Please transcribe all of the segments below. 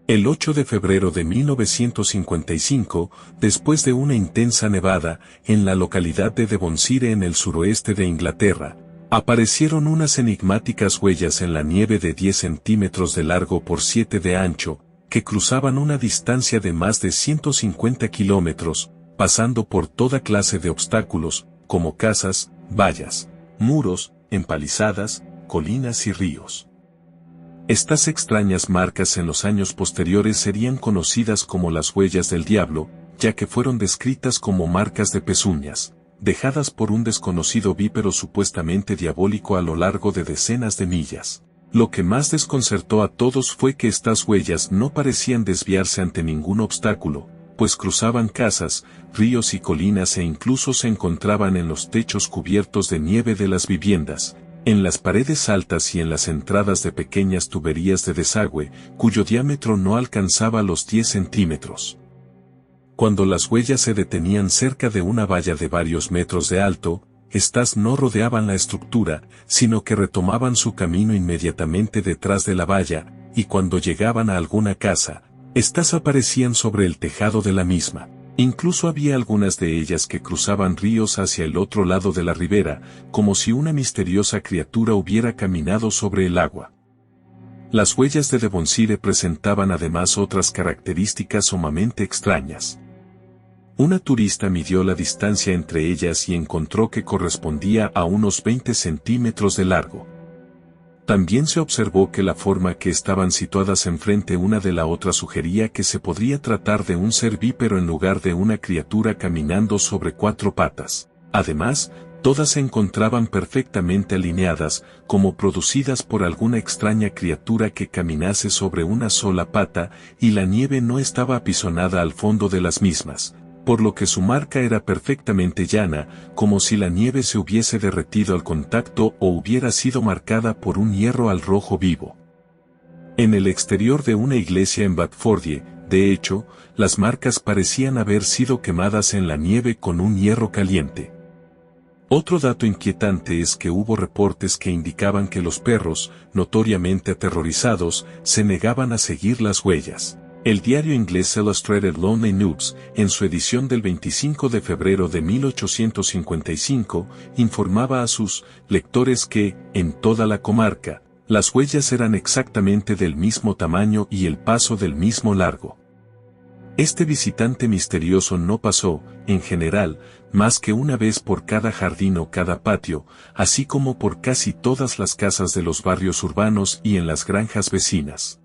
El 8 de febrero de 1955, después de una intensa nevada, en la localidad de Devonshire en el suroeste de Inglaterra, aparecieron unas enigmáticas huellas en la nieve de 10 centímetros de largo por 7 de ancho, que cruzaban una distancia de más de 150 kilómetros, pasando por toda clase de obstáculos, como casas, vallas, muros, empalizadas, colinas y ríos. Estas extrañas marcas en los años posteriores serían conocidas como las huellas del diablo, ya que fueron descritas como marcas de pezuñas, dejadas por un desconocido bípero supuestamente diabólico a lo largo de decenas de millas. Lo que más desconcertó a todos fue que estas huellas no parecían desviarse ante ningún obstáculo, pues cruzaban casas, ríos y colinas e incluso se encontraban en los techos cubiertos de nieve de las viviendas, en las paredes altas y en las entradas de pequeñas tuberías de desagüe, cuyo diámetro no alcanzaba los 10 centímetros. Cuando las huellas se detenían cerca de una valla de varios metros de alto, estas no rodeaban la estructura, sino que retomaban su camino inmediatamente detrás de la valla, y cuando llegaban a alguna casa, estas aparecían sobre el tejado de la misma. Incluso había algunas de ellas que cruzaban ríos hacia el otro lado de la ribera, como si una misteriosa criatura hubiera caminado sobre el agua. Las huellas de Devonshire presentaban además otras características sumamente extrañas. Una turista midió la distancia entre ellas y encontró que correspondía a unos 20 centímetros de largo. También se observó que la forma que estaban situadas enfrente una de la otra sugería que se podría tratar de un ser bípero en lugar de una criatura caminando sobre 4 patas. Además, todas se encontraban perfectamente alineadas, como producidas por alguna extraña criatura que caminase sobre una sola pata, y la nieve no estaba apisonada al fondo de las mismas, por lo que su marca era perfectamente llana, como si la nieve se hubiese derretido al contacto o hubiera sido marcada por un hierro al rojo vivo. En el exterior de una iglesia en Bedfordshire, de hecho, las marcas parecían haber sido quemadas en la nieve con un hierro caliente. Otro dato inquietante es que hubo reportes que indicaban que los perros, notoriamente aterrorizados, se negaban a seguir las huellas. El diario inglés Illustrated Lonely News, en su edición del 25 de febrero de 1855, informaba a sus lectores que, en toda la comarca, las huellas eran exactamente del mismo tamaño y el paso del mismo largo. Este visitante misterioso no pasó, en general, más que una vez por cada jardín o cada patio, así como por casi todas las casas de los barrios urbanos y en las granjas vecinas.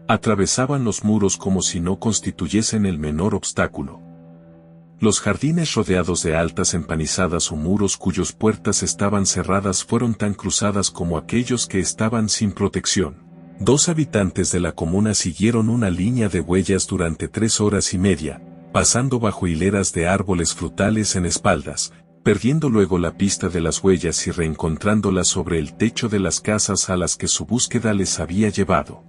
Atravesaban los muros como si no constituyesen el menor obstáculo. Los jardines rodeados de altas empanizadas o muros cuyas puertas estaban cerradas fueron tan cruzadas como aquellos que estaban sin protección. 2 habitantes de la comuna siguieron una línea de huellas durante 3 horas y media, pasando bajo hileras de árboles frutales en espaldas, perdiendo luego la pista de las huellas y reencontrándolas sobre el techo de las casas a las que su búsqueda les había llevado.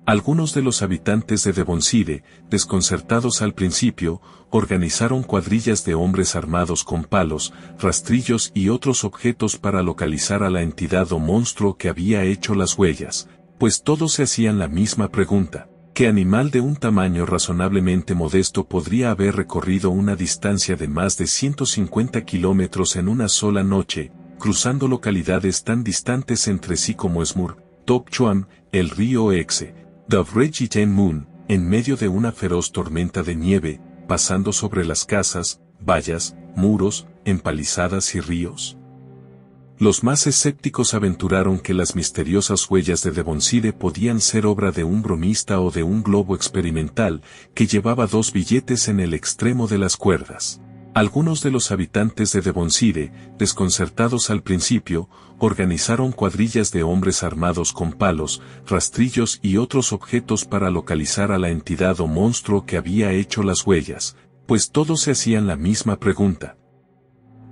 Algunos de los habitantes de Devonshire, desconcertados al principio, organizaron cuadrillas de hombres armados con palos, rastrillos y otros objetos para localizar a la entidad o monstruo que había hecho las huellas, pues todos se hacían la misma pregunta: ¿qué animal de un tamaño razonablemente modesto podría haber recorrido una distancia de más de 150 kilómetros en una sola noche, cruzando localidades tan distantes entre sí como Esmur, Top Chuan, el río Exe, Doveredge y Ten Moon, en medio de una feroz tormenta de nieve, pasando sobre las casas, vallas, muros, empalizadas y ríos? Los más escépticos aventuraron que las misteriosas huellas de Devonshire podían ser obra de un bromista o de un globo experimental que llevaba 2 billetes en el extremo de las cuerdas. Algunos de los habitantes de Devonshire, desconcertados al principio, organizaron cuadrillas de hombres armados con palos, rastrillos y otros objetos para localizar a la entidad o monstruo que había hecho las huellas, pues todos se hacían la misma pregunta: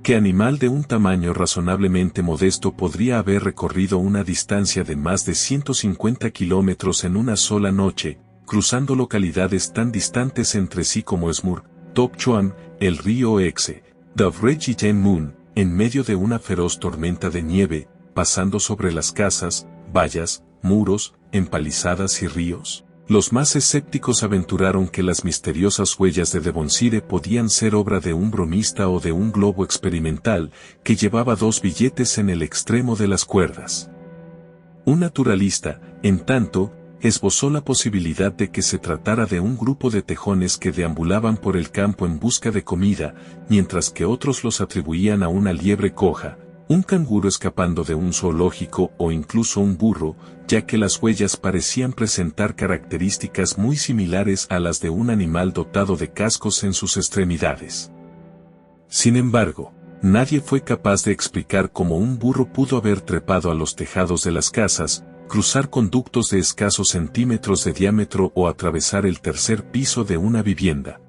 ¿qué animal de un tamaño razonablemente modesto podría haber recorrido una distancia de más de 150 kilómetros en una sola noche, cruzando localidades tan distantes entre sí como Esmur, Top Chuan, el río Exe, Doveredge y Ten Moon, en medio de una feroz tormenta de nieve, pasando sobre las casas, vallas, muros, empalizadas y ríos? Los más escépticos aventuraron que las misteriosas huellas de Devonshire podían ser obra de un bromista o de un globo experimental que llevaba 2 billetes en el extremo de las cuerdas. Un naturalista, en tanto, esbozó la posibilidad de que se tratara de un grupo de tejones que deambulaban por el campo en busca de comida, mientras que otros los atribuían a una liebre coja, un canguro escapando de un zoológico o incluso un burro, ya que las huellas parecían presentar características muy similares a las de un animal dotado de cascos en sus extremidades. Sin embargo, nadie fue capaz de explicar cómo un burro pudo haber trepado a los tejados de las casas, cruzar conductos de escasos centímetros de diámetro o atravesar el tercer piso de una vivienda.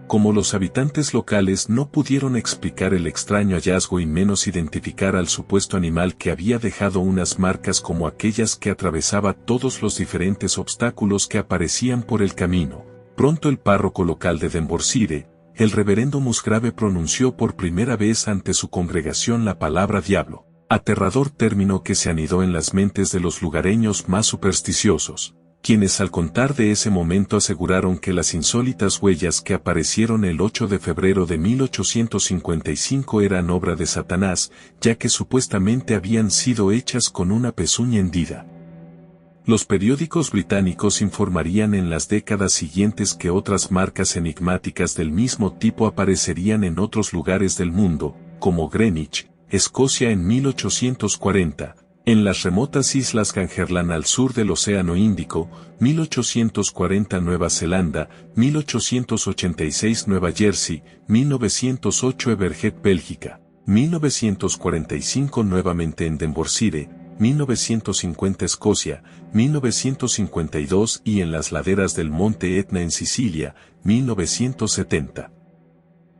Como los habitantes locales no pudieron explicar el extraño hallazgo y menos identificar al supuesto animal que había dejado unas marcas como aquellas que atravesaba todos los diferentes obstáculos que aparecían por el camino, pronto el párroco local de Devonshire, el reverendo Musgrave, pronunció por primera vez ante su congregación la palabra diablo, aterrador término que se anidó en las mentes de los lugareños más supersticiosos, quienes al contar de ese momento aseguraron que las insólitas huellas que aparecieron el 8 de febrero de 1855 eran obra de Satanás, ya que supuestamente habían sido hechas con una pezuña hendida. Los periódicos británicos informarían en las décadas siguientes que otras marcas enigmáticas del mismo tipo aparecerían en otros lugares del mundo, como Greenwich, Escocia en 1840, en las remotas islas Gangerland al sur del Océano Índico, 1840 Nueva Zelanda, 1886 Nueva Jersey, 1908 Everhead, Bélgica, 1945 nuevamente en Devonshire, 1950 Escocia, 1952 y en las laderas del Monte Etna en Sicilia, 1970.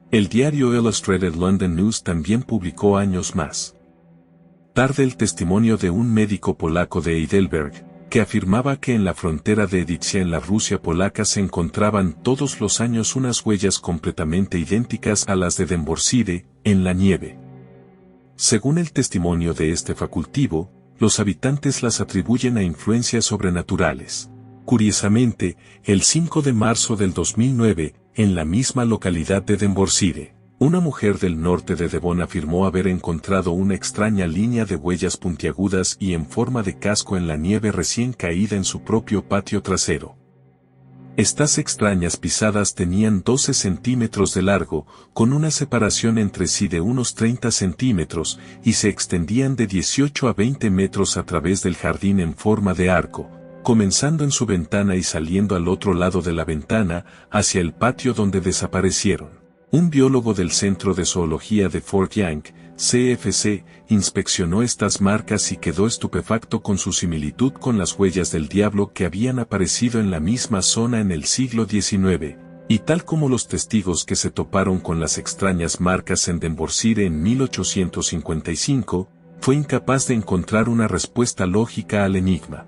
El diario Illustrated London News también publicó años más tarde el testimonio de un médico polaco de Heidelberg, que afirmaba que en la frontera de Edicja en la Rusia polaca se encontraban todos los años unas huellas completamente idénticas a las de Devonshire, en la nieve. Según el testimonio de este facultivo, los habitantes las atribuyen a influencias sobrenaturales. Curiosamente, el 5 de marzo del 2009, en la misma localidad de Devonshire, una mujer del norte de Devon afirmó haber encontrado una extraña línea de huellas puntiagudas y en forma de casco en la nieve recién caída en su propio patio trasero. Estas extrañas pisadas tenían 12 centímetros de largo, con una separación entre sí de unos 30 centímetros, y se extendían de 18 a 20 metros a través del jardín en forma de arco, comenzando en su ventana y saliendo al otro lado de la ventana, hacia el patio donde desaparecieron. Un biólogo del Centro de Zoología de Fort Young, CFC, inspeccionó estas marcas y quedó estupefacto con su similitud con las huellas del diablo que habían aparecido en la misma zona en el siglo XIX, y tal como los testigos que se toparon con las extrañas marcas en Devonshire en 1855, fue incapaz de encontrar una respuesta lógica al enigma.